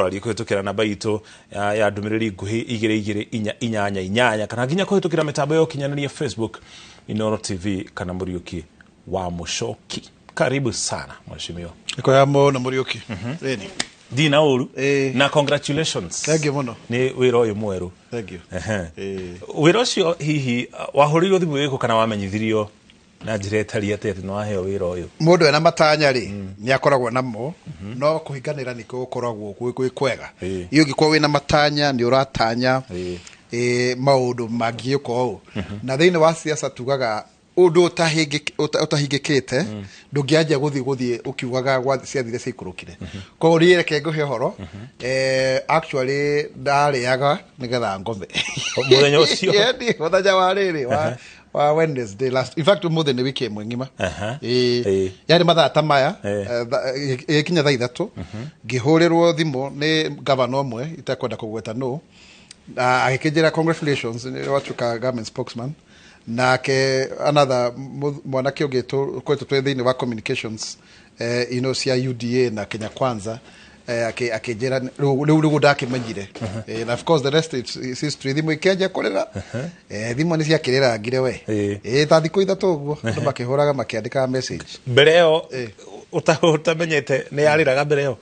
tũkora kuhitukira namba itu ya ndumiriri nguhi 2288 kana nginya kuhitukira mitambo yo kinyanĩria Facebook Inooro TV kana Muriuki wa Mushoki. Karibu sana mheshimiwa. Iko yamo na Muriuki. Reni. Dina uru na congratulations. Thank you muno. Ni wira uyu mweru. Thank you. Wira ucio hihi wahuririo thimu yiku kana wamenyithirio na njira etari ati no aheo wira uyu. Mundu ena matanya ri ni akoragwo namo no kuhinganira ni gukoragwo kwega. Iyo gikwa wina matanya ni uratanya maundu magiuko na thiini wa siasa tugaga undu utahingikite ndungianjia guthie ukiugaga gwa ciathire cikurukire ko riereke nguhe horo actually ndariaga nigetha ngome muthenya ucio yendi muthenya wa riri wa Wednesday last, in fact muthe ni wiki imwe ngima yari mathaa tamaya ikinya thaa 3 ngihurirwo thimu ni governor omwe itakwenda kugweta no agikijira congratulations watuka government spokesman na ke another mwanake ogeto kwetu twethini wa communications cia UDA na Kenya Kwanza akijira riu ndakimenyire and of course the rest is history thimu ikenja kurira thimu ni ciakirira ngire we ta thiku ithatu guo ndu makihuraga makiandika message mbere yo utamenyete ni yariraga mbere yo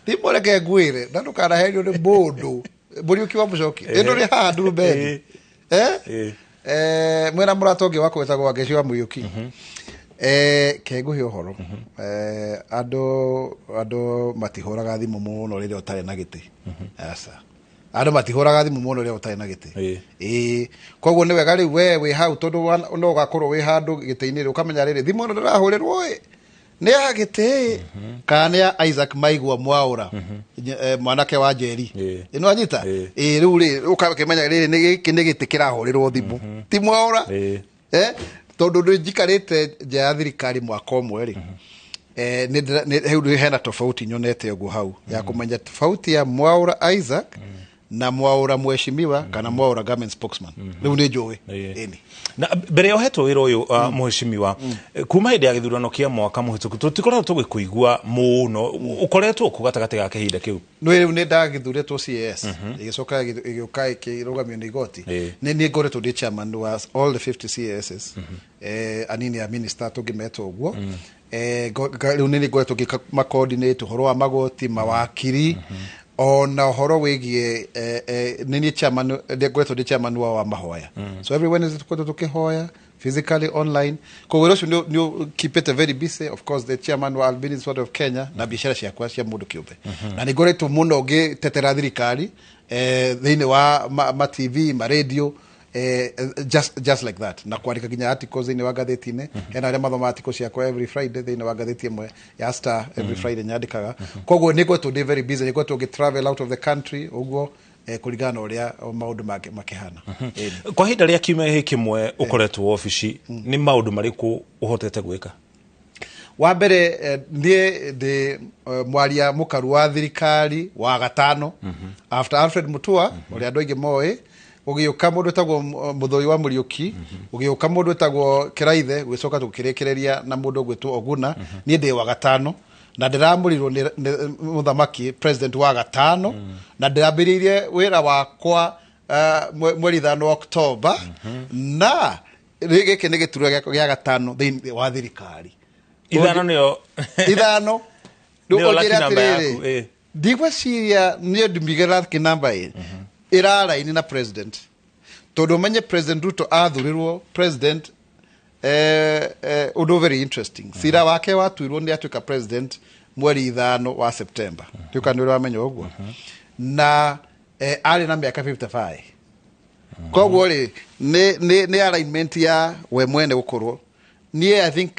thimu reke ngwire na ndukana herio ni mundu Muriuki wa Mushoki endo ri handu mbere mwena muratonge wako wetagwo Ngeci wa Muriuki kenguhe uhoro ando matihuraga thimu muno rire utare na giti asa ando matihuraga thimu muno rire utare na giti koguo ni wega riu we hau tondu no gakorwo we handu giti-ini ukamenya rire thimu no ndirahurirwo ni agite kana ya Isaac Mwaura mwanake wa Njeri ino anyita riu ri ukakimenya riri ni giti kirahurirwo thimu ti Mwaura tondu njikarite nja ya thirikari mwaka umwe ri ni hena tofauti nyonete uguo hau ya kumenya tofauti ya Mwaura Isaac na Mwaura mheshimiwa kana Mwaura government spokesman riu ni njui na mbere yohetwo wira uyu mheshimiwa kuma hinde ya githurano kia mwaka muhituku tutikoretwo tugikuigua muno ukoretwo kugatagati ga kahinda kiu riu ni ndagithuretwo CS igicoka igiuka ikirugamio ni igoti ni ngoretwo ndi chairman wa all the 50 CSs anini ya minister tugimetwo uguo riu ni ngoretwo ngima coordinate horo wa magoti mawakiri ona horo wigie nini chairman ngweto ndi chairman wa mahoya so every Wednesday tukoto tukihoya physically online ko wero you keep it very busy. Of course the chairman wa Albanian Sword of Kenya na biashara ciakwa cia mundu kiumbe na ni ngoretwo muno gitetera thirikari thiini wa ma TV ma radio just like that na kwandika ginya articles in wa gatheti-ini hena aria mathoma articles ciakwa every Friday thiini wa gatheti imwe ya Star every Friday nyandikaga koguo ni gwetu ndi very busy ni gwetu travel out of the country uguo kuringana uria maundu makihana kwa hinda ria kiumia hiki kimwe ukoretwo ofici ni maundu mariku uhotete gwika wa mbere ndi mwaria mukaru wa thirikari wa gatano after Alfred Mutua uria andu aingi moe ugiuka mundu tagwo Muthoi wa Muriuki ugiuka mundu tagwo Kiraithe ugicoka tukirikireria na mundu gwitwo Oguna ni ndi wa gatano na ndiramurirwo ni muthamaki president wa gatano na ndirambiririe wira wakwa mweri 5 October na giki ni giturwa gia gatano thiini wa thirikari ithano niyo ithano ndukonjira atiriri ndigweciria ni ndimigera kinamba iraraini na president tondu menye president Ruto athurirwo president undu very interesting sira wake watuirwo ni atuika president mweri 5 wa September tuka ni wamenya uguo na ari na miaka 55 koguo ri ni alignment ya we mwene gukorwo ni I think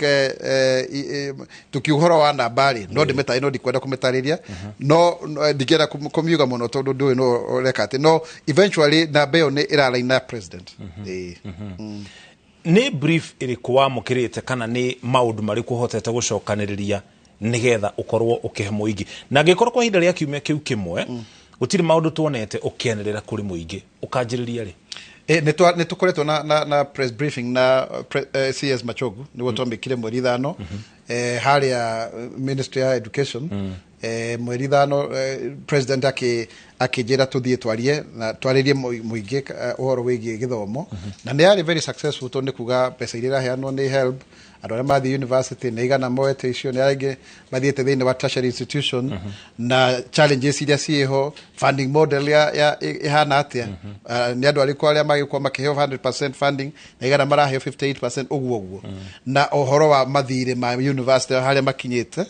tukiuhoro wa nambari no ndimeta ino ndikwenda kumetariria no ndigera kumiuga muno tondu ndui no rekate no eventually nambeo ni iralaina president ni brief ilikuwa mukirite kana ni maundu mariku hotete gucokaniriria nigetha ukorwo ukihe muingi na gikorwo kwa hinda ria kiumia kiu kimwe gutiri maundu tuonete ukienerera kuri muingi ukanjiriria ri ne tukoretwo na press briefing na CS Machogu ni wotombe kile mweri 5 haria Ministry ya Education mweri thano president akijira tuthie twarie na twaririe muingi uhoro wigie githomo na ni ari very successful to ni kuga pesa irira heanwo ni help andu aria mathi university na igana moete icio ni aringi mathiete thiini wa tertiary institution na challenges iria cieho funding model ya ihana atia ni andu ariko aria magikwa makiheo 100% funding na igana maraheo 58% uguo na ohoro wa mathire ma university haria makinyite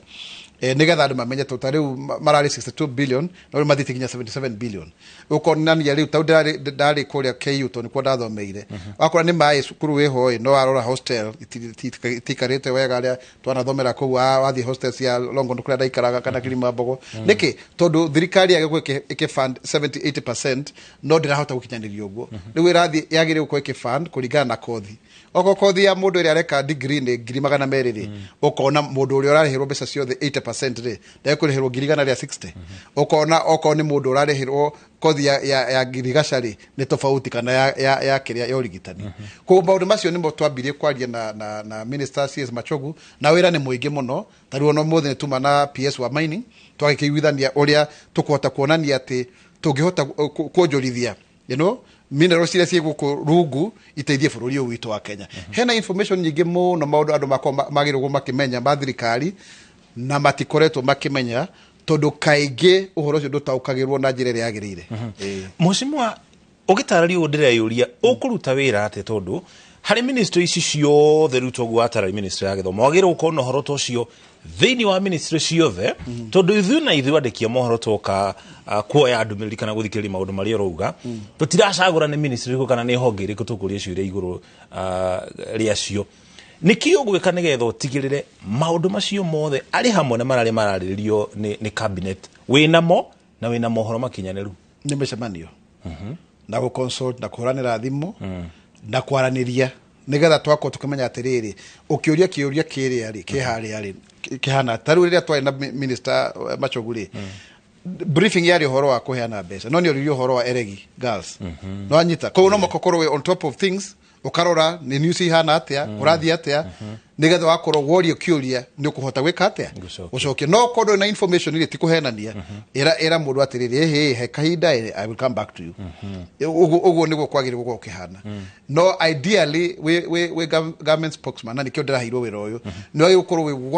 nigetha andu mamenye tota riu marari 62 billion no mathite kinya 77 billion ukonania riu tau ndari kuria KU to nikuo ndathomeire wakora ni mai cukuru wiho no arora hostel itikarite wega aria twanathomera kou wathi hostel cia Longondo kuria ndaikaraga kana Kilimambogo niki tondu thirikari yagikwe ikifund 70-80% no ndirahota gukinyaniria uguo riu irathi yagire gukwe ikifund kuringana na kothi oko kothi ya mundu ria reka degree ni 200 ri ukona mundu uria urarihirwo mbeca ciothe 80% ri ndekurihirwo 160 ukona ni mundu urarihirwo kothi ya girigacari ni tofauti kana ya kiria ya urigitani ko maundu macio nimo twambirie kwaria na minister CS Machogu na wira ni muingi muno taruo no mothe tuma na PS wa mining twagikiguithania uria tukuhota kuonania ati tungihota kuonjorithia minerals iria cie guku rungu iteithie bururi uyu witu wa Kenya hena information nyingi muno maundu andu magirwo makimenya mathirikari na matikoretwo makimenya tondu kaingi uhoro ucio ndutaukagirwo na njira iria yagirire Mheshimiwa ugitararia ndireyuria ukuruta wira ate tondu hari ministry ici ciothe ruto gwatara ministry ya githomo wagirwo ukona uhoro tocio thiini wa ministry ciothe tondu ithu na ithu andikia mohoro toka kuoya andumiriri kana guthikiriria maundu maria rouga tutiracagura ni ministry ko kana ni honge iri kutukuria ciuria iguru riacio niki ugwika nigetha utigirire maundu macio mothe ari hamwe na marariririo ni cabinet winamo na wina mohoro makinyaniru ni mecamanio na go consult na kuranira thimu na kwaraniria nigetha twako tukimenya atiriri ukiuria kiuria kiri ari kihari ari kihana taru riria twari na minister Machoguri briefing yari horo wa kuheana mbeca no ni uririo horo wa eregi girls no anyita ko no makokoro on top of things ukarora ni news ihana atia urathi atia nigetha wakorwo worio kiuria ni ukuhota gwika atia ucoke no kodo na information ile tikuhenania era mundu atiriri he kahinda I will come back to you uguo niguo kwagirwo guko kihana no ideally we government spokesman na nikio ndirahirwo wira uyu no yukorwo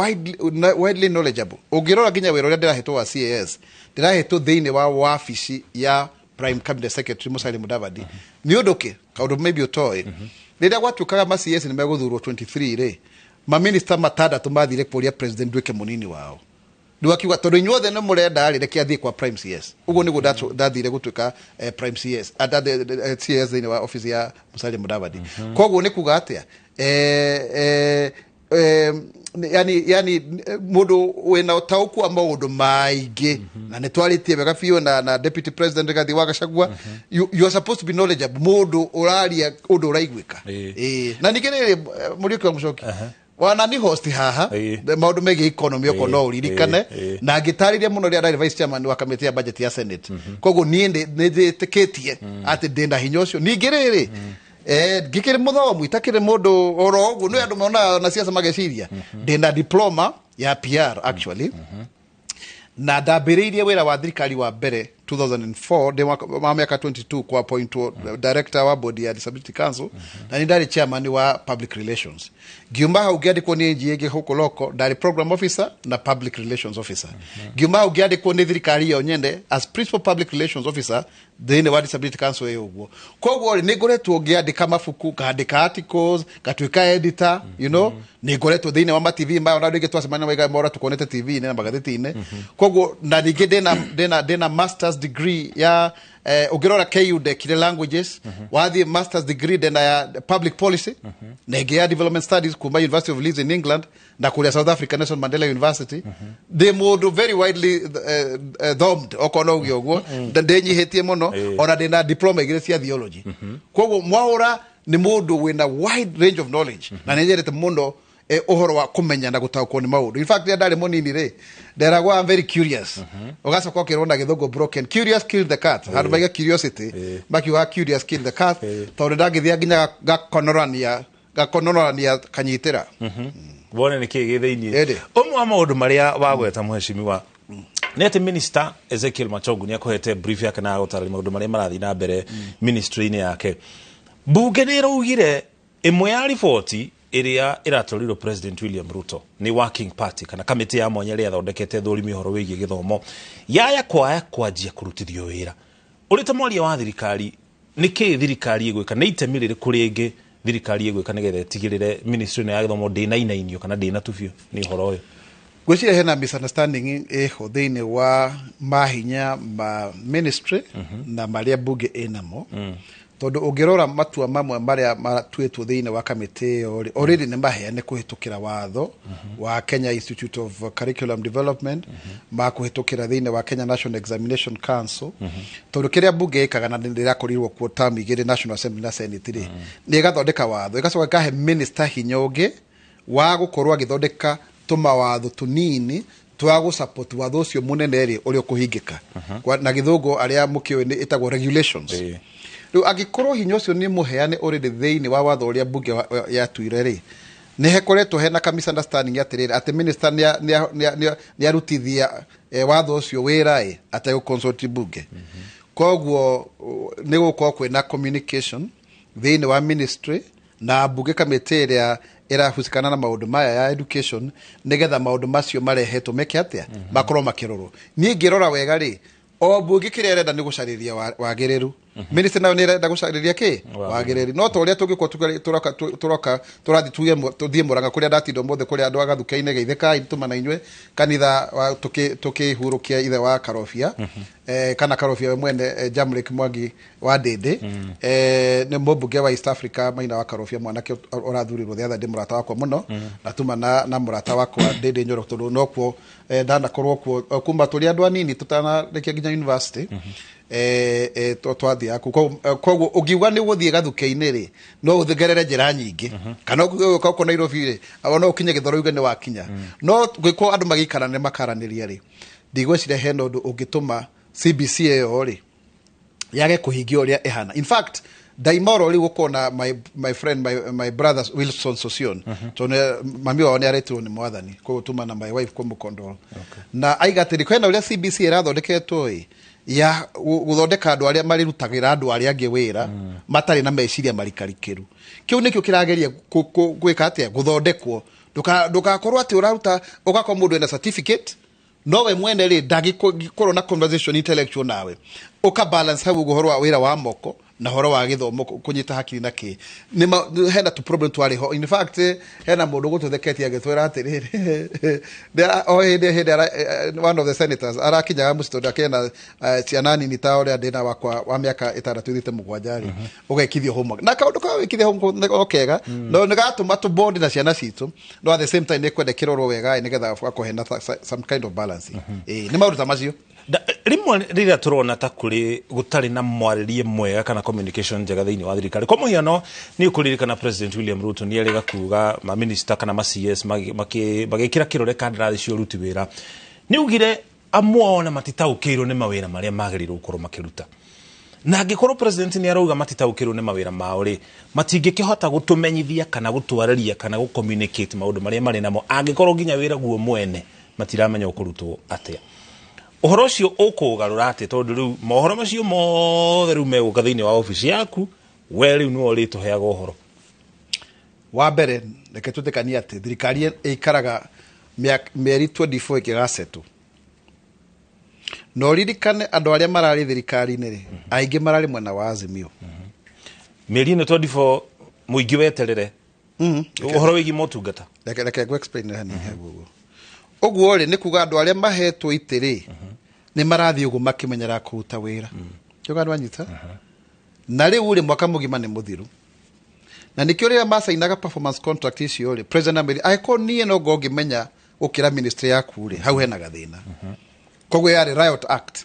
widely knowledgeable ungirora ginya wira uria ndirahetwo wa CAS ndirahetwo thiini wa wabici ya Prime Cabinet Secretary Musalia Mudavadi ni unduke kaundu maybe utoe riria gwatukaga ma CS ni meguthurwo 23 ri ma minister matandatu mathire kuria president Ndwike munini wao ndiwakiuga tondu inyuothe no murenda ri reke athie kwa Prime CS uguo niguo ndathire gutuika Prime CS CS thiini wa office ya Musalia Mudavadi koguo ni kuga atia yani mundu wena utauku wa maundu maingi na nitwaritie wega fiyo na deputy president Rigathi wa Gachagua you are supposed to be knowledgeable mundu uraria undu uraigwika na nigirire muriuki wa Muchoki wana ni host haha maundu megi economy oko no uririkane na ngitariria muno ria vice chairman wa committee ya budget ya Senate koguo ni nditikitie ati ndenda hinya ucio ningirire gikire muthomu itakire mundu oro ugu no andu mona na siasa mageciria ndina diploma ya PR actually na ndambiriirie wira wa thirikari wa mbere 2004 de wa miaka 22 kwa point director wa body ya Disability Council na ni ndari chairman wa public relations giumba ugiandikwo ni njiege huko loko ndari program officer na public relations officer giumba ugiandikwo ni thirikari yo nyende as principal public relations officer thine wa Disability Council yeguo koguo ni ngoretwo ngiandika mafuku kaandika articles katwika editor you know ni ngoretwo thine wa ma TV mbayo na ndege twasemana wega mora tukonete TV na magatheti-ine koguo na ningi dena masters degree ya ugirora KU de kile languages wathi masters degree dena ya public policy nege ya development studies kuma University of Leeds in England na kuria South Africa Nelson Mandela University they modo very widely domed okono gyogo ndenyihetie muno ona dena diploma igire cia theology koguo Mwaura ni mundu wina wide range of knowledge na nyenjerete muno ohoro wa kumenya na gutaukwo ni maundu in fact ndari munini ri nderagwa I'm very curious ugacoka ukirona githungu broken curious killed the cat handu maiga curiosity makiuga curious killed the cat tondu ndangithia nginya gakonorania kanyitira wone ni kigi thiini umwe wa maundu maria wagweta Mheshimiwa nä atä minister Ezekiel Machogu nä akohete brief yake na gũtarĩria maũndũ marĩa marathiĩ na mbere ministry-inĩ yake. Bunge nĩ ĩraugire ĩmwe ya riboti ĩrĩa ĩratwarirwo President William Ruto nĩ working party kana kamĩtĩ ya mwanya ĩrĩa yathondekete thũrimi ũhoro wĩgiĩ gĩthomo yaya kwanjia kũrutithio wĩra. Ũrĩ ta mwaria wa thirikari, nĩkĩ thirikari ĩgwĩka, nĩ itemi rĩrĩkũ rĩngĩ thirikari ĩgwĩka nĩgetha ĩtigĩrĩre ministry ya gĩthomo ndĩnainainio kana ndĩnatubio nĩ ũhoro ũyũ? Gwĩciria hena misunderstanding ho thĩinĩ wa mahinya ma ministry na marĩa bunge ĩnamo, tondũ ũngĩrora matua mamwe marĩa matuĩtwo thĩinĩ wa kamĩtĩ ĩyo already nĩ maheane kũhĩtũkĩra watho wa Kenya Institute of Curriculum Development, ma kũhĩtũkĩra thĩinĩ wa Kenya National Examination Council, tondũ kĩrĩa bunge ĩkaga na ndĩrakorirwo kuo term igĩrĩ National Assembly na Senate rĩ, nĩ ĩgathondeka watho ĩgacoka ĩkahe minister hinya ũngĩ wa gũkorwo agĩthondeka tũmawatho tũnini twa gũsupport watho ũcio mũnene rĩ ũrĩa ũkũhingĩka na gĩthũngũ arĩa mũkĩũĩ nĩ ĩtagwo regulations. Rĩu angĩkorwo hinya ũcio nĩ mũheane already thĩinĩ wa watho ũrĩa bunge yatuire rĩ, nĩ hekoretwo hena ka misunderstanding atĩrĩrĩ atĩ minister nĩ arutithia watho ũcio wĩra ategũconsult bunge. Koguo nĩ gũkorwo kwĩna communication thĩinĩ wa ministry na bunge kamĩtĩ ĩrĩa ĩrahusikana na maũndũ maya ya education nĩgetha maũndũ macio marehetwo meke atĩa makorwo makĩrorwo. Niĩ ngĩrora wega rĩ, o bunge kĩrĩa ĩrenda nĩ gũcarĩria wagĩrĩru. Minister nayo nĩ ĩrenda gũcarĩria kĩ wagĩrĩru. No ta ũrĩa tũngĩkorwo tũrathiĩ tũthiĩ Mũrang'a kũrĩa ndatinda mothe kũrĩa andũ agathuka-inĩ geithĩkai tũma na inyuĩ kanitha tũkĩhurũkia ithe wa Karobia kana Karobia we mwene Jamrick Mwangi wa Ndĩndĩ nĩ mũmbunge wa East Africa Maina wa Karobia mwanake ũrathurirwo the other day mũrata wakwa mũno na tuma na mũrata wakwa Ndĩndĩ Nyoro tondũ nokuo ndanakorwo kuo kuma tũrĩ andũ anini tũtanarĩkia nginya university twathiaku. Koguo ũngiuga nĩ gũthiĩ gathuke-inĩ rĩ no ũthigerere njĩra nyingĩ kana ũkauko Nairobi rĩ no ũkinye Gĩthoro uge nĩ wakinya. No gwĩkwo andũ magĩikara nĩ makaranĩria rĩ, ndigwĩciria hena ũndũ ũngĩtũma CBC ĩyo rĩ yage kũhingio ũrĩa ĩhana. In fact Daimoro rĩ gũkorwo na my friend my brother Wilson Sosion tondũ mami wao nĩ aretirwo nĩ mwathani koguo tuma na my wife kũmũkondol na aigatĩri kwena ũrĩa CBC ĩrathondeketwo ĩ ya gũthondeka andũ arĩa marĩrutagĩra andũ arĩa angĩ wĩra matarĩ na meciria marikarikĩru. Kĩu nĩkĩo kĩrageria gwĩka atĩa gũthondekwo ndũgakorwo atĩ ũraruta ũgakorwo mũndũ ena certificate no we mwene rĩ ndangĩkorwo na conversation intellectual nawe ũkabalance hau ũhoro wa wĩra wa moko na horo wa gĩthomo kũnyita hakiri na kĩ nĩ hena tu problem twari ho. In fact hena mũndũ gũtũtheketia agĩtwĩra atĩrĩrĩ one of the senators arakinyaga mũcito ndakena ciana nini ta ũrĩa ndĩna wakwa wa mĩaka 6 thite 7 rĩ ũgekithio homework na kaũndũ ka wĩkithio homework kega no nĩ gatũma tu bond na ciana citũ no at the same time nĩ kwenda kĩrorwo wega nĩgetha gakohe na some kind of balance. Nĩ maũndũ ta macio rimwe rĩrĩa tũrona ta kũrĩ gũtarĩ na mwarĩrie mwega kana communication njega thĩinĩ wa thirikari. Kwa mũhiano nĩ ũkũririkana President William Ruto nĩ erĩga kuga ma minister kana ma CS magĩkĩra kĩrore kandarathi cia ũruti wĩra nĩ ugire amwe matitaũkĩirwo nĩ mawĩra marĩa magĩrĩirwo gũkorwo makĩruta. Na angĩkorwo president nĩ arauga matitaũkĩrwo nĩ mawĩra mao rĩ matingĩkĩhota gũtũmenyithia kana gũtwarĩria kana gũcommunicate maũndũ marĩa marĩ namo angĩkorwo nginya wĩra guo mwene matiramenya ũkũrutwo atĩa. Ũhoro ũcio ũkũgarũra atĩ tondũ rĩu mohoro macio mothe rĩu megũka thĩinĩ wa ofici yaku we rĩu nĩwe ũrĩtũheaga ũhoro. Wa mbere reke tũtekanie atĩ thirikari ĩikaraga mĩeri 24 ĩkĩgasetũ no ririkane andũ arĩa mararĩ thirikari-inĩ rĩ aingĩ mararĩ mwena wa Azimio. Mĩeri 24 mũingĩ weterere ũhoro wĩgiĩ motungata. Reke explain hani heguo ũguo rĩ nĩ kuga andũ arĩa mahetwo itĩrĩ nĩ marathiĩ ũguo makĩmenyera kũruta wĩra kĩoga andũ anyita na rĩu rĩ mwaka mũgima nĩ mũthiru na nĩkĩo rĩrĩa masainaga performance contract icio rĩ president Amiri aiko niĩ no ngĩmenya gũkĩra ministry yaku rĩ hau hena gathĩna. Koguo yarĩ Riot Act.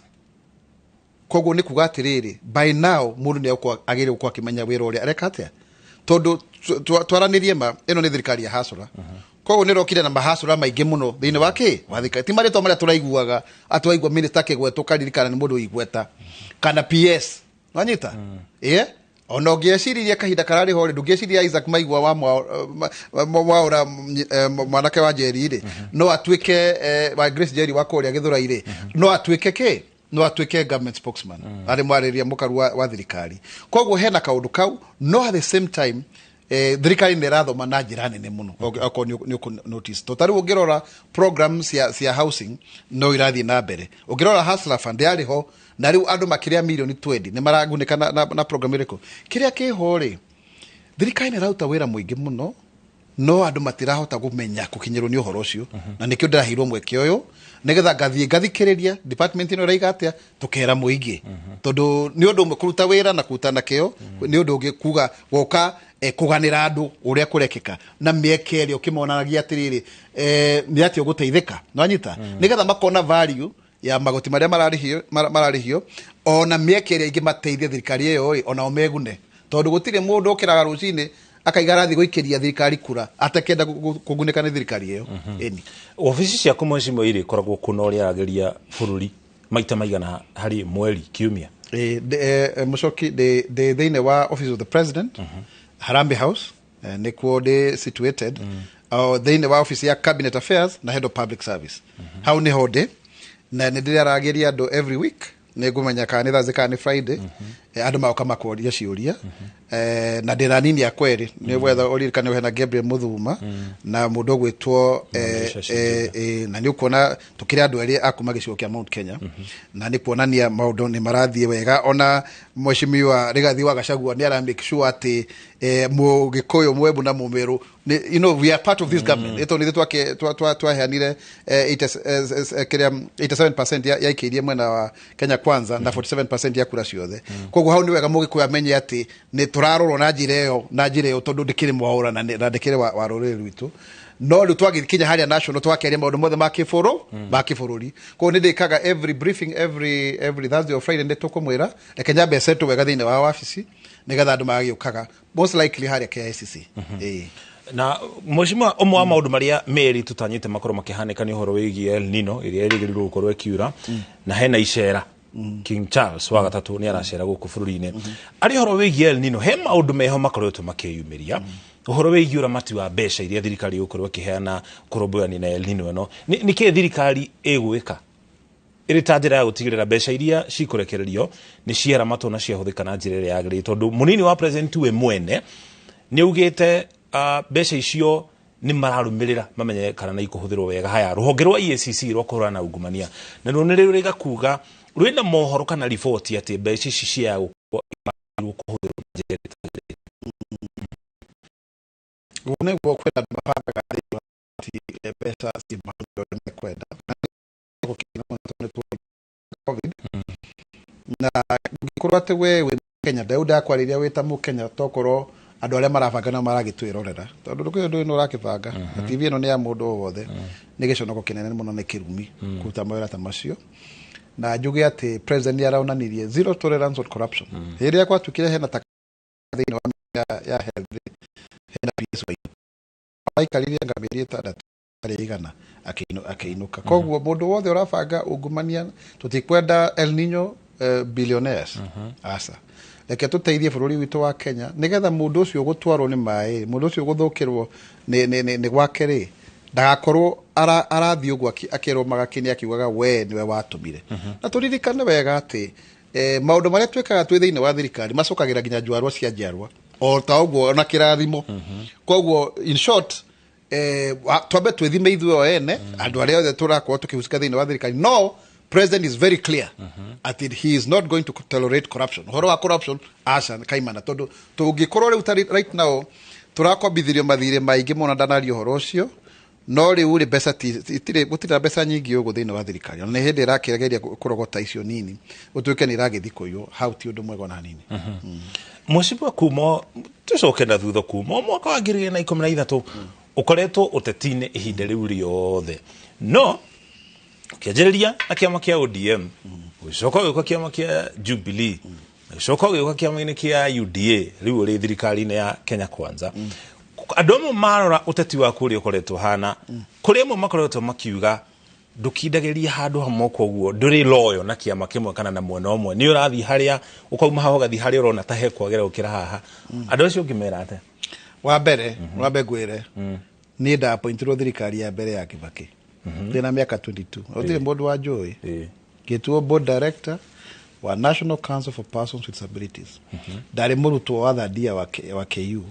Koguo nĩ kuga atĩrĩrĩ by now mũndũ nĩ agĩrĩirwo gũkorwo akĩmenya wĩra ũrĩa areka atĩa tondũ twaranĩrie ma ĩno nĩ thirikari ya hasũra. Koguo nĩ rokire na mahasũra maingĩ mũno thĩinĩ wa kĩ wathika ti marĩtwa marĩa tũraiguaga atwaigua minister kĩgwetwo karirikana nĩ mũndũ igweta kana PS wanyita ona ngeciria kahinda karari hore ndungeciria Isaac Maigua wa Mwaura mwanake wa Njeri ri no atuike wa Grace Njeri wa Kuria Githura ri no atuike no atuike government spokesman ari mwariria mukaru wa thirikari koguo hena kaundu kau no at the same time thirikari nirathoma na njira nene muno oko ni notice to tari ungirora programs cia housing no irathi na mbere ungirora hustler fund yari ho na riu andu makiria milioni 20 ni maraguneka na program iriko kiria kiho ri thirikari nirauta wira muingi muno no andu matirahota kumenya kukinyirwo ni uhoro ucio na nikio ndirahirwo mweke uyu nigetha ngathikiriria department ino raiga atia tukera muingi tondu ni undu umwe kuruta wira na kutana kio ni undu ungi kuga goka kuganira andu uria kurekeka na mieke ri ukimonanagia atiriri ni ati uguteithika no anyita nigetha makona value ya magoti maria mararihio ona mieke ri ingi mateithia thirikari iyo ri ona omegune tondu gutire mundu ukiraga rucini akaigara thi guikiria thirikari kura atakenda kuguneka ni thirikari iyo eni ofisi cia kumwecimu iri koragwo kuno uria ageria bururi maita maigana hari mweri kiumia mucoki de thine wa office of the president Harambe House nikuo de situated thine wa office ya cabinet affairs na head of public service how ni hode na ndira rageria do every week negumenya kana thazika ni Friday andu maoka makoria ciuria na ndira nini ya kweri ni wetha oririkane hena Gabriel Muthuma na mundu gwitwo na ni ukona tukiri andu eri akuma gicigo kia Mount Kenya na ni kuonania maundu ni marathie wega ona mweshimiwa Rigathi wa Gachagua ni ara make sure ati mugikoyo mwebu na mumeru you know we are part of this government eto ni twaheanire 87% ya ikiria mwena wa Kenya Kwanza na 47% ya kura ciothe koguo hau ni wega mugikoyo amenye ati ni turarorwo na njira iyo tondu ndikiri Mwaura na ndikiri wa ruriri rwitu no ru twagikinya haria national twakeria maundu mothe makifururi ko ni ndikaga every briefing every Thursday or Friday nditukumwira Kenya beseto wega thine wa office nigetha andu magiukaga most likely haria KICC na mweshimwa omwa maundu maria meri tutanyite makoro makihanika ni horo wigi El Nino iria irigirirwo gukorwo kiura na hena icera King Charles wa gatatu ni aracera guku bururi-ini ari horo wigi El Nino he maundu meho makoretwo makiyumiria uhoro wigi uramati wa besha iria thirikari gukorwo kiheana kurobwani na El Nino no niki thirikari egwika iri tajira ya gutigirira besha iria cikurekererio ni ciera mato na ciahuthika na njira iria yagiri tondu munini wa president we mwene ni ugite besha icio ni mararumirira mamenye kana na ikuhuthirwo wega haya ruhonge rwa EACC rwa kurana ungumania na no nire riga kuga rwina mohoro kana report ati besha ici cia gukuhuthirwo njira une gwo kwenda mapanga gari ati besha si mahutho kwenda COVID na gikorwa te we Kenya Dauda kwariria wita mu Kenya tokoro andu aria marabanga maragitwirorera tondu ndukuyo no rakibanga TV ino ni ya mundu wothe ni giconoko kinene muno ni kirumi kuta mawira ta macio na njuge ati president araonanirie zero tolerance on corruption iria kwa tukire hena thini wa ya health hena peace aikariria ngamirie tandatu arigana akiinuka koguo mundu wothe urabanga ungumania tutikwenda El Nino billionaires asa leke tuteithie bururi witu wa Kenya nigetha mundu ucio gutwarwo ni mai mundu ucio guthukirwo ni gwakeri ndagakorwo arathi ugwa akirwo magakini akiugaga we niwe watumire na turirikane wega ati maundu maria twekaga twi thiine wa thirikari macokagira ginya njwarwa cia njarwa o ta uguo na kirathimo koguo in short twambe twithime ithuo ene andu aria othe turakorwo tukihusika thiine wa thirikari no president is very clear that he is not going to tolerate corruption horo wa corruption asa kaimana tondu tungikorwo riu right now turakombithirio mathire maingi mona ndanario horo ucio no riu ri mbeca gutira mbeca nyingi ugu thiine wa thirikari na hindi irakigeria kurogota icio nini utuike ni iragithikoyo how ti undu mwega na nini mwecibu kumo tucoke na thutha kumo mwaka wa 2013 ukoretwo utetine ihinda riu riothe no kiajereria na kiama kia ODM ucoka gwa kiama kia Jubilee ucoka gwa kiama kia UDA riu ri thirikari ya Kenya Kwanza andu amwe marora uteti wa kuri ukoretwo hana kuri amwe makoretwo makiuga ndukindagiria handu hamwe koguo nduri loyo na kiama kimwe kana na mwena omwe ni urathi haria ukauma haho gathi haria urona ta he kwagera ukira haha andu acio ngimera ate wa mbere gwire ni nda appointirwo thirikari ya mbere ya Kibaki ndina miaka 22 utire mundu wa njui gituo board director wa National Council for Persons with Disabilities ndari murutwo wa thadia wa KU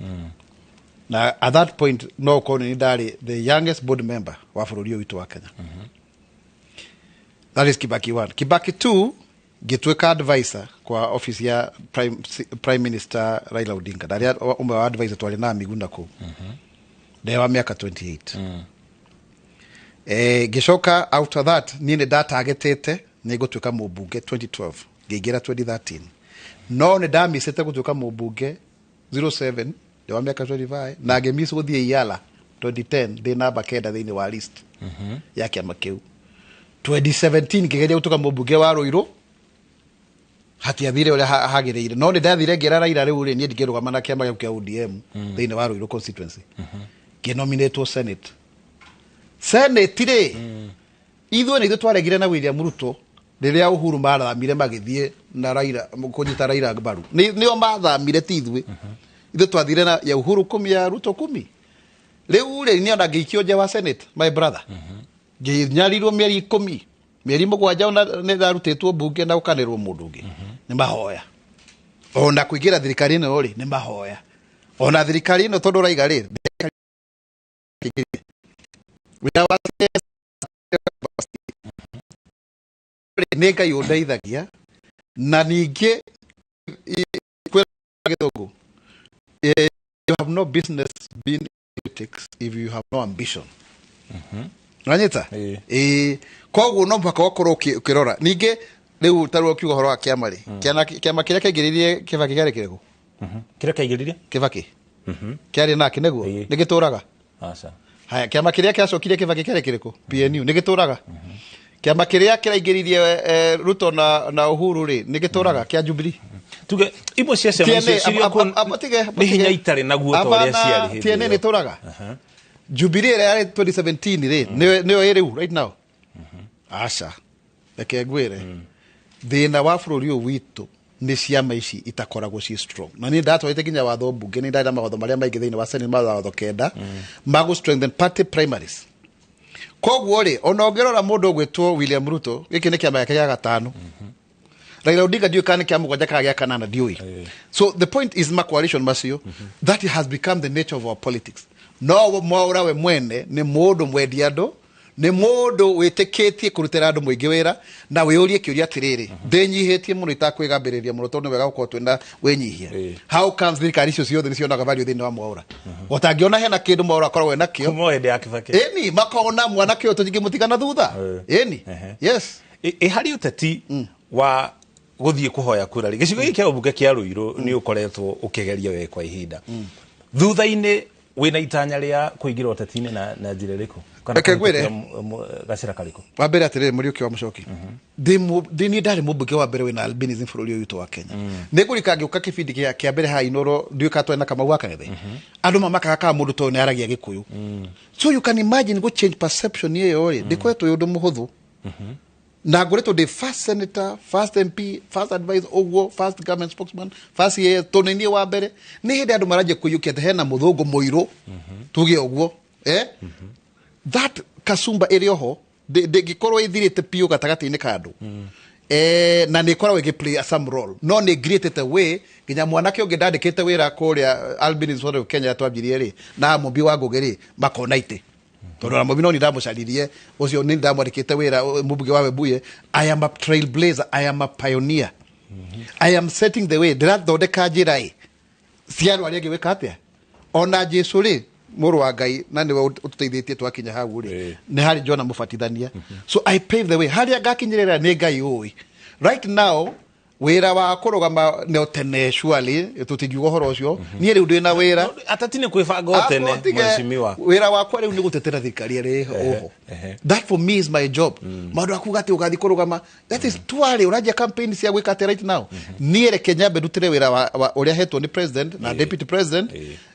na at that point no koni ndari the youngest board member wa bururi witu wa Kenya that is Kibaki 1 Kibaki 2 gitweka advisor kwa office ya Prime Minister Raila Odinga ndari umwe wa advisor twali na migunda ku dewa miaka 28 gishoka after that nine data agetete nigotweka mubunge 2012 gigira 2013 no ne dami sete gutweka mubunge 07 dewa miaka 25 na gemisi guthie yala 2010 de namba kenda thini wa list ya kiama kiu 2017 gigeria gutuka mubunge wa Ruiru hati athire ule hagireire no ne ndathire ngera Raila riu ri nie ndigirugama na kiama kia ODM thini wa Ruiru constituency nominate Senate ri ithuĩ nĩ twaregire na William Ruto rĩrĩa Uhuru marathamire magĩthiĩ na Raila kũnyita Raila mbaru nĩo mathamire ti ithuĩ twathire na ya Uhuru 10 ya Ruto 10 rĩu nĩ ona ngĩikio nja wa Senate my brother nginyariirwo mĩeri 10 mĩeri 7 ona nĩ ndarutĩtwo bunge na ũkanĩrwo mũndũ ũngĩ nĩ mahoya ona kũingĩra thirikari ĩno rĩ nĩ mahoya ona thirikari ĩno tondũ raiga rĩ nega yondeithagia na ninge githungu you have no business being in politics if you have no ambition nanyita koguo no mpaka wakorwo ukirora ninge riu tarwo kiugo horo wa kiama ri kiama kiria kaigiririe Kibaki kiari kirego kiria kaigiririe Kibaki kiari nake neguo nigituraga aca haya kiama kiria kiacokire Kibaki kiari kiriko PNU nigituraga kiama kiria kiraingiririe Ruto na Uhuru ri nigituraga kia Jubilee tuge imwe cia sema cirio kon ni hinya itare naguo to ria ciari tiene ni turaga Jubilee ya 2017 ri niyo iriu right now aca reke ngwire thina wa bururi witu ni ciama ici itakoragwo ci strong na ni ndatwarite kinya watho bunge ni ndaida mawatho maria maingi thiini wa Senate mawatho kenda mago strengthen party primaries koguo ri ona ongerora mundu gwitwo William Ruto giki ni kiama yake ya gatano Raila Odinga ndio kana kiama gwa jaka ya kanana dioi so the point is ma coalition masio that has become the nature of our politics no Mwaura we mwene ni mundu mwediado ni mundu witikitie kurutira andu muingi wira na wiurie kiuria atiriri ndenyihitie muno itakwigambiriria muno tondu wega gukorwo twina winyihia how comes thirikari icio ciothe nicionaga value thini wa Mwaura utangiona hena kindu Mwaura akorwo nakio moende ya Kibaki eni makona mwana kio tutingimutigana thutha eni yes hari uteti wa guthie kuhoya kura ri gicigo kia ubunge kia Ruiru ni ukoretwo ukigeria we kwa ihinda thutha-ini wina itanya ria kuingira utetini na njira iriku kana gacira kariko wa mbere atiriri Muriuki wa Mucoki ni ndari mubunge wa mbere wina albinism bururi uyu wa Kenya ni ngurika ngiuka kibindi kia mbere ha inoro nduika twena kama gwaka ngethe andu mamakaga ka mundu to ni aragia Gikuyu so you can imagine go change perception yeyo ri ndikwetwo yundu muhuthu na ngoretwo ndi first senator first MP first advisor ogwo first government spokesman first year tonenie wa mbere ni hindi andu maraje kuyukia te hena muthungu muiro tuge ogwo that kasumba irioho de gikorwo ithirite pio gatagati-ini kandu na ni korwo igi play some role no ni created a way ginya mwanake ungi ndandikite wira kuria albinism wa Kenya twambirie ri na mumbi wa ngugiri makona ite tondu rambi no ni ndamucaririe ucio ni ndamwandikite wira mubunge wa Webuye I am a trailblazer I am a pioneer I am setting the way ndirathondeka njira ciarwa ria giwika atia ona Jesu ri muru wa Ngai na niwe ututeithĩtie twakinya hau ri ni hari Jona mubatithania so I pave the way hari ngakinyirira ni Ngai ui right now wira wa kurugama ne tene surely tutingiuga horo ucio ni riu ndina wira atatine kwibanga tene mheshimiwa wira wakwa riu ni gutetera thirikari ri oho that for me is my job mandu akuga ati ugathi kurugama that is twari uraje campaign cia gwika ati right now ni reke nyambe ndutire wira wa uria hetwo ni president na deputy president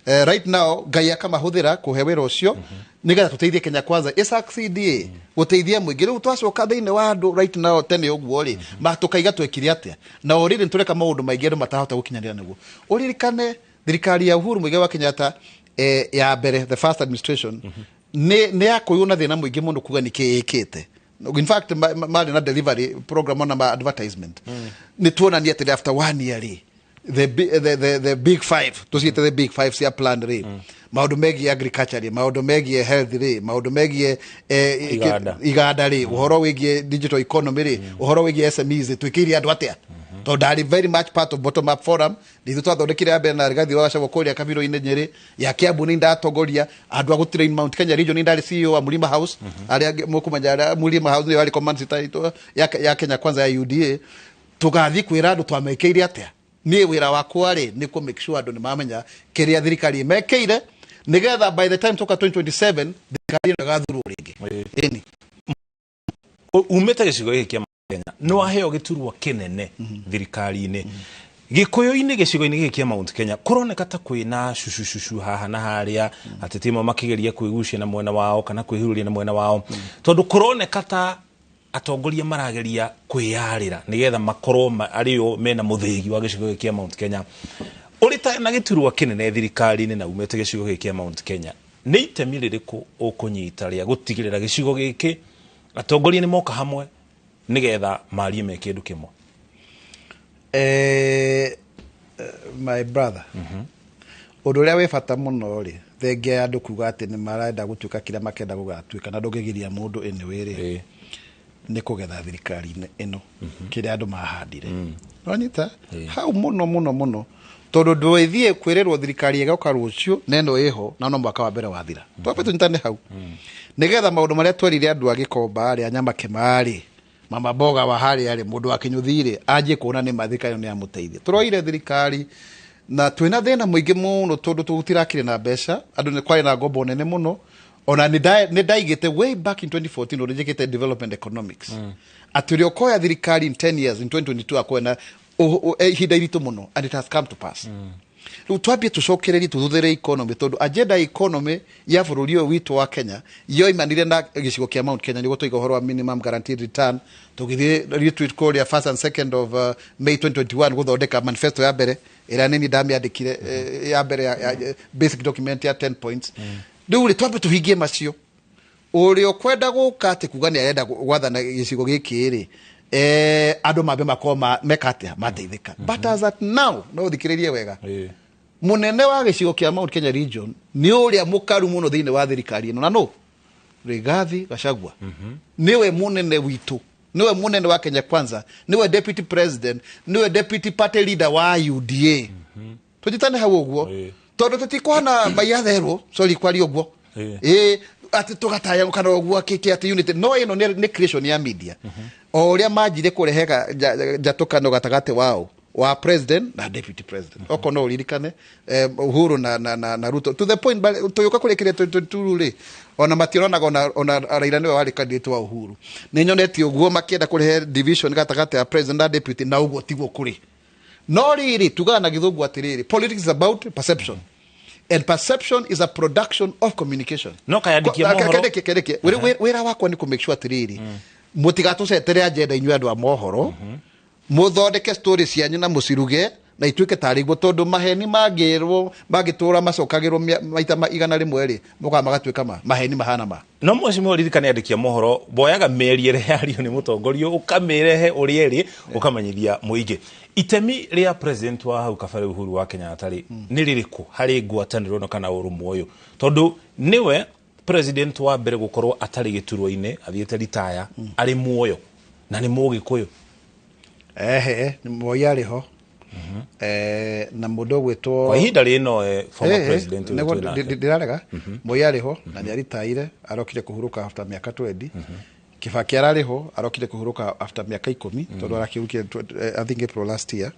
right now Ngai akamahuthira kuhe wira ucio nigetha tuteithie Kenya Kwanza succeed guteithia muingi riu twacoka thiini wa andu right now tene uguo ri matukaiga twekire atia na oriri tureka maundu maingi andu matahota gukinyanira niguo uririkane thirikari ya Uhuru Muigai wa Kenyatta ya mbere the first administration ne yakuyuna thina muingi mundu kuga nikiikite in fact mali na delivery program on advertisement ni tuonania ati after 1 year the big five tusiite the big five cia plan ri maundu megie agriculture ri maundu megie health ri maundu megie iganda ri uhoro wigie digital economy ri uhoro wigie SMEs twikiri andu atia to dari very much part of bottom up forum ndi twathondekire abe na Rigathi wa Gachagua kuria kabiro ine Nyeri ya Kiambu ni ndatongoria andu agutire in Mount Kenya region ni ndari CEO wa Mulima House aria mukumanya Mulima House ni wali command center ya Kenya Kwanza ya UDA tugathi kwira andu twamekeire atia ni wira wakwa ri ni ku make sure andu ni mamenya kiria thirikari mekeire nigetha by the time toka 2027 thirikari ngathuru ringi eni umete gicigo giki kia Kenya no aheo giturwa kinene thirikari-ini gikuyu-ini gicigo-ini giki kia Mount Kenya kuroneka ta kwina shushu haha na haria atetimo makigeria kwigucia na mwena wao kana kwihururia na mwena wao tondu kuroneka ta atongoria marageria kwiyarira nigetha makorwo ario mena muthigi wa gicigo giki kia Mount Kenya urita na giturwa kinene thirikari-ini na umete gicigo giki kia Mount Kenya ni itemi ririku ukunyita ria gutigirira gicigo giki atongoria ni moka hamwe nigetha marie me kindu kimwe my brother undu ria we bata muno ri thengia andu kuga ati ni marenda gutuika kira makenda gugatuika na ndungigiria mundu anyway ri ni kugetha thirikari-ini ino kira andu mahandire nonyita hau muno tondu ndwithie kwirirwo thirikari igoka rucio neno iho na no mwaka wa mbere wathira twape tunyitane hau nigetha maundu maria twerire andu agikomba ari anyama kimari mama boga wa hari ari mundu akinyuthire aje kuona ni mathikayo ni amuteithie turoire thirikari na twina thina muingi muno tondu tutirakire na mbeca andu ni kwari na ngombo nene muno ona ni ndaigite way back in 2014 uri njikite development economics aturio koya thirikari in 10 years in 2022 akwena hinda iritu muno and it has come to pass twambie tucokereri tuthuthire economy tondu agenda economy ya bururi uyu witu wa Kenya yo imanire na gicigo kia Mount Kenya nigo twiga horo wa minimum guaranteed return tugithie retweet call ya 1st and 2nd of May 2021 guthondeka manifesto ya mbere ira nini ndamiandikire ya mbere ya basic document ya 10 points riu ri twambie tuhingie macio uri okwenda guka ati kuga ni arenda gwathana gicigo giki ri andu mambe makoma mekatia mateithika but as at now no thikiririe wega munene wa gicigo kia Mount Kenya region ni uria mukaru muno thiini wa thirikari ino na no Rigathi Gachagua niwe munene witu niwe munene wa Kenya Kwanza niwe deputy president niwe deputy party leader wa UDA tujitane hau uguo tondu tutikwana mayatherwo sorry kwari uguo ati tugataya kana uguo kiki ati unity no ino ni creation ya media oria majire kurehega jatukano gatagate wao wa president na deputy president oko no lirikane Uhuru na Ruto to the point tuyoka kurekire 22 ri ona matirona ona Raila niwe wali candidate wa Uhuru ninyoneti uguo makienda kurehe division gatagate ya president na deputy na uguo tiguo kuri no riri tugana githungu atiriri politics is about perception and perception is a production of communication no kayadikia mohoro kedeke wira wakwa ni ku make sure atiriri mutigatucetere agenda inyu andu a mohoro muthondeke story cianyu na musiruge na ituike tariguo tondu maheni magirwo magitura macokagirwo maita igana rimwe ri muka magatuika maheni mahana ma no mweci moririkane andikia mohoro boyaga meriere yario ni mutongorio ukamirehe urieri ukamanyithia muingi itemi ria president wa hau kabere Uhuru wa Kenya atari ni ririku hari ngwataniro no kana urumwe uyu tondu niwe president wa mbere gukorwo atari giturwo-ine athiete retire ari muoyo na ni mugikuyu ni mwoya riho na mundu gwitwo kwa ihinda rino former president ndirarega mwoya riho na ni aritaire arokire kuhuruka after miaka 20 Kibaki arariho arokire kuhuruka after miaka 10 tondu arakirukia I think April last year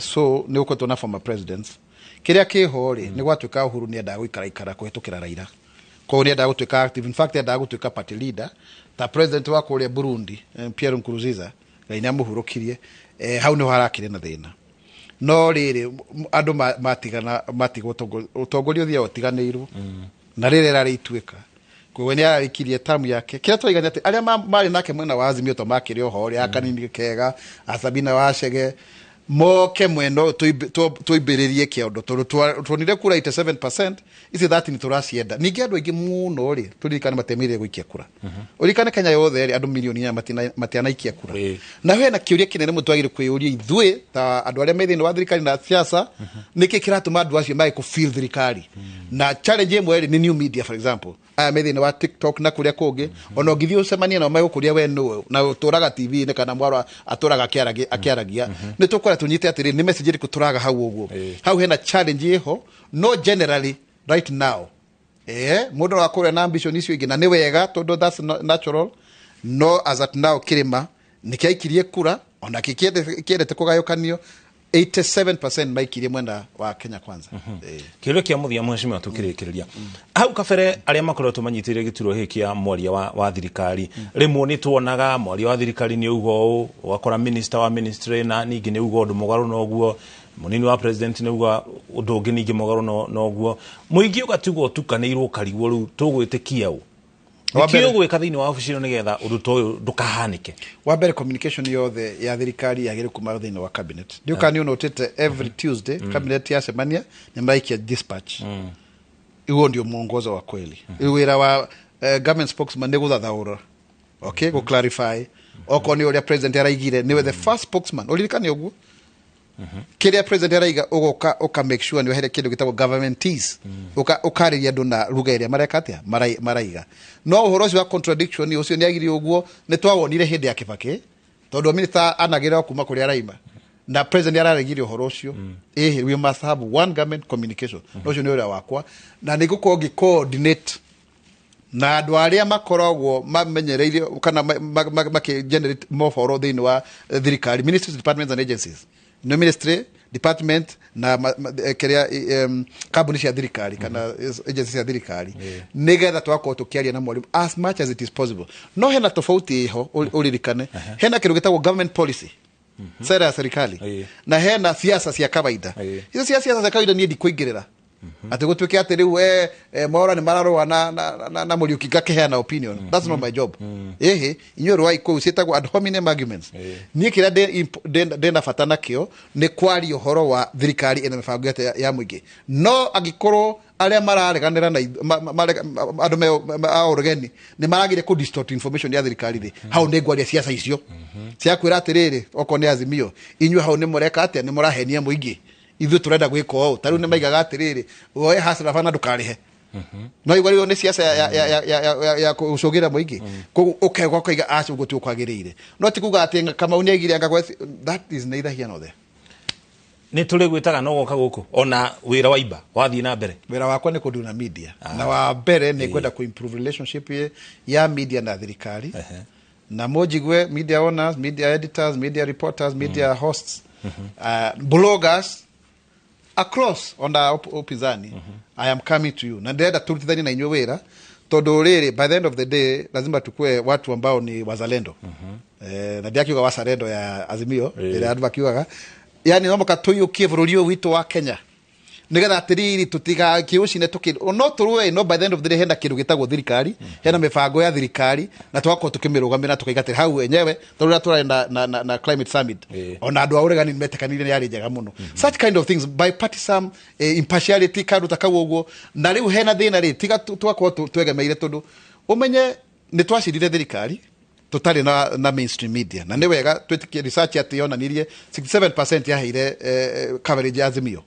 so ni uko tona former presidents kiria kiho ri ni gwatuika Uhuru ni enda guikara kuhitukira Raila ko ni enda gutuika active in fact enda gutuika party leader ta president wa kuria Burundi Pierre Nkurunziza Raila muhurukirie hau ni harakire na thina no riri andu matigana matigo utongoria uthia utiganirwo na rĩrĩa rarĩtuĩka kwa nĩ ararikirie tamu yake kĩrĩa twaigana atĩ arĩa marĩ nake mwena wa Azimio to makĩrĩ oho rĩa kanini kega Asabina Wachege moke mweno tuibĩrĩrie kĩondo tondũ tuonire kura 87% ici 30 ni tũracienda ningĩ andũ aingĩ mũno rĩ tũririkane matemirire gũikia kura ũririkane Kenya yothe rĩ andũ milioni ya matianaikia kura na hena kĩũria kĩnene mũtwagĩrĩire kwĩyũria ithuĩ ta andũ arĩa methĩinĩ wa thirikari na siasa nĩkĩ kĩratũma andũ acio magĩ kũfeel thirikari na challenge ĩmwe rĩ ni new media for example aya methĩinĩ wa TikTok na kũrĩa kũngĩ ona ũngĩthiĩ ũcemanie nao megũkũria we nũũ na ũtũraga TV-inĩ kana Mwaura atũraga akĩaragia nĩ tũkora tunyite atĩrĩ nĩ message ĩrĩkũ tũraga hau ũguo hau hena challenge ĩho no generally right now mũndũ wa kũrĩa na ambition icio ingĩ na nĩ wega tondũ that's natural no as at now Kirima nĩkĩaikirie kura ona kĩendete kũgayũkanio 87% maikirie mwena wa Kenya Kwanza kĩrĩa kĩa mũthia mheshimiwa tukĩrĩkĩrĩria hau kabere arĩa makoretwo manyitĩrĩire gĩturwa gĩkĩ kĩa mwaria wa thirikari rĩmwe nĩ tuonaga mwaria wa thirikari nĩ ugo wakora minister wa ministry na ningĩ nĩ ugo ũndũ mũgarũ na ũguo munini wa president nĩ ugo ũndũ ũngĩ ningĩ mũgarũ na ũguo mũingĩ ũgatigwo tukanĩirwo karigwo rĩu tũgwĩtĩkia ũ Wakio gweka thĩinĩ wa ofici ĩno nĩgetha ũndũ toyo ndũkahanĩke wa mbere communication yothe ya thirikari yagĩrĩire kuma thĩinĩ wa cabinet ndĩuka nĩ unotete every Tuesday cabinet yacemania nĩ maraikia dispatch huo ndio mwongozo wa kweli wĩra wa government spokesman nĩ gũthathaũra okay go clarify oko nĩ ũrĩa president araigire nĩwe the first spokesman ũririkane ũguo kĩrĩa president araiga ũka make sure nĩ wehere kĩndũ gĩtagwo governmentese ũkarĩria andũ na ruga ĩrĩa mareka atĩa maraiga no ũhoro ũcio wa contradiction ũcio nĩ agire ũguo nĩ twawonire hĩndĩ ya Kibaki tondũ minister anagĩra kuma kũrĩa araima na president araregire ũhoro ũcio we must have one government communication ũcio nĩ ũrĩa wakwa na nĩ gũkorwo coordinate na andũ arĩa makoragwo mamenyereire kana generate more for thĩinĩ wa thirikari ministries departments and agencies no ministry department na keria kabuni cia thirikari kana agencies cia thirikari nigetha twakorwo tukiaria na mwalimu as much as it is possible no hena tofauti iho uririkane hena kiru gitagwo government policy sera ya serikali na hena siasa cia kawaida hizo siasa cia kawaida ni ndikuingirira ati gutwike ati riu Mwaura ni mararwa na Muriuki gakeheana opinion that's not my job inyo rwai ko usietagwo ad hominem arguments ni kira de na fatana kio ni kwari uhoro wa thirikari ina mibango ya muingi no agikorwo aria marareganira na andu me aorogeni ni maragire ku distort information ya thirikari ri hau ne gwaria siasa icio cia kwira atiriri oko ni Azimio inyu hau ni mureka atia ni murahenia muingi ithu turenda gwika o taru ni maigaga atiriri oe hasra fana ndukarihe no igwari ni siasa ya kucogira muingi ukegwa kaiga acu guti ukwagirire no tikuga ati kama uniagire anga that is neither here nor there ni tuli gwitaga no goka guku ona wira wa iba wathii na mbere wira wakwa ni kuduna media na wa mbere ni kwenda ku improve relationship ya media na thirikari na mojigwe media owners, media editors, media reporters, media hosts, bloggers across on the upinzani. I am coming to you na ndenda turutithani na inywe wira tondu riri by the end of the day lazima tukue watu ambao ni wazalendo na ndiakiuga wazalendo ya Azimio ile andu bakiugaga yani no makatuyukie bururi witu wa Kenya nigetha atiriri tutiga kiucine no turuwe no by the end of the day henda kindu gitagwo thirikari hena mibango ya thirikari na twako tukimirũgamira tukaigatira hau wenyewe tondu turenda na climate summit ona andu auregani metekanire ni yari njega muno such kind of things bipartisan impartiality kandu takawo uguo na riu hena thina ri tiga twako twegemeire tondu umenye ni twacirire thirikari tutari na mainstream media na ni wega twitikie research ati yonanirie 67% yaheire coverage ya Azimio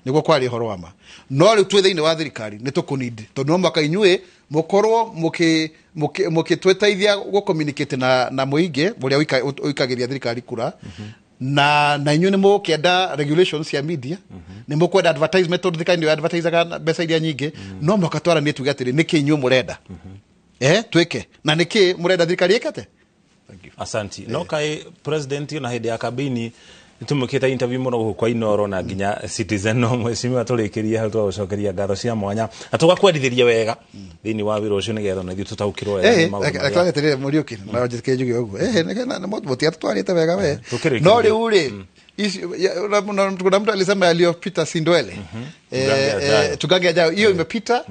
niguo kwari horo wama no riu twi thiini wa thirikari ni tukunid tondu no mwaka inyue mukorwo mukitweteithia go communicate na muingi uria uikagiria thirikari kura na inyue ni mukienda regulations ya media ni mukwenda advertisement tondu thirikari ni advertisaga mbeca iria nyingi no mwaka twara ni tuge atiri niki inyue murenda tweke na niki murenda thirikari ikate. Thank you. Asanti. No kai president na hede ya kabini tumukita interview muno kwa Inoro na nginya Citizen no mweshimiwa tulikiria hau twacokeria ngatho cia mwanya na tugakwendithĩria wega thini wa wĩra ũcio nĩgetha na ithuĩ tũtaũkĩrwo wega maũndũ akageterere Muriuki na njĩke njuge ũguo na mũtia tũtwarĩte wega we no rĩu rĩ kuna mtu alisema aliyopita si ndwele tugange ajao hiyo imepita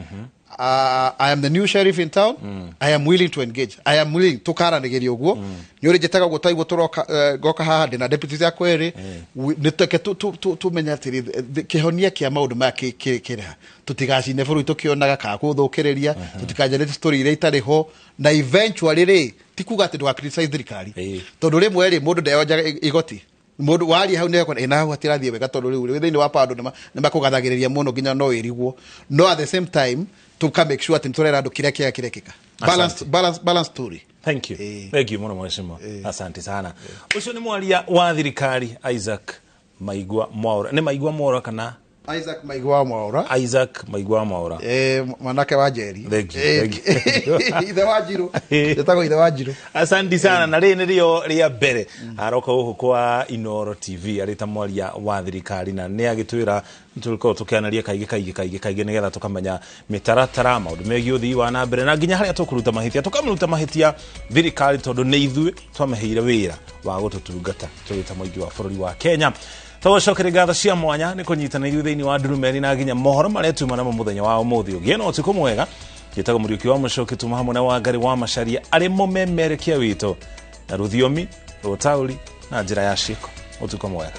I am the new sheriff in town. I am willing to engage. I am willing to karanigeria uguo. Ni uri jetaga gutaigwo turoka goka haha ndina deputy cia kweri. Niteke tu menya atiri kihonia kia maundu ma kireha. Tutigacine buru tukionaga ka guthukireria, tutikajanite story ire itariho na eventually ri tikuga ati ndwa criticize thirikari. Tondu rimwe ri mundu ndeonjaga igoti. Mundu wari hau neko ina hatirathie wega tondu riu thiini wa pandu nima kugathagiriria muno nginya no irigwo. No at the same time to make sure that turera andu kiria kirekeka. Balance story. Thank you. Thank you muno mheshimiwa. Asante sana. Ucio ni mwaria wa Thirikari Isaac Mwaura. Ni Maigwa Mwaura kana Isaac Mwaura. Isaac Mwaura. Manake wa Jeri. Thank you. Ithe wa Jiru. Yetago ithe wa Jiru. Asante sana na ri rio ria mbere aroka uhu kwa Inoro TV arita mwaria wa Thirikari na ni agitwira tuliko tukianaria kaige nigetha tukamenya mitaratara maundu megi uthii wa na mbere na nginya haria tukuruta mahitia tukamuruta mahitia Thirikari tondu ni ithuĩ twameheire wira wa gututungata twita muingi wa bururi wa Kenya. Tawacokere gatha cia mwanya ni kunyitana ithuĩ thiini wa ndurumeni na nginya mohoro maria tuma na muthenya wa umuthi ugie no utuku mwega gitaga muriuki wa mucoki tuma hamwe na Wangari wa Macharia ari mumemerekia witu na ruthiomi rutauri na njira ya shiko utuku mwega.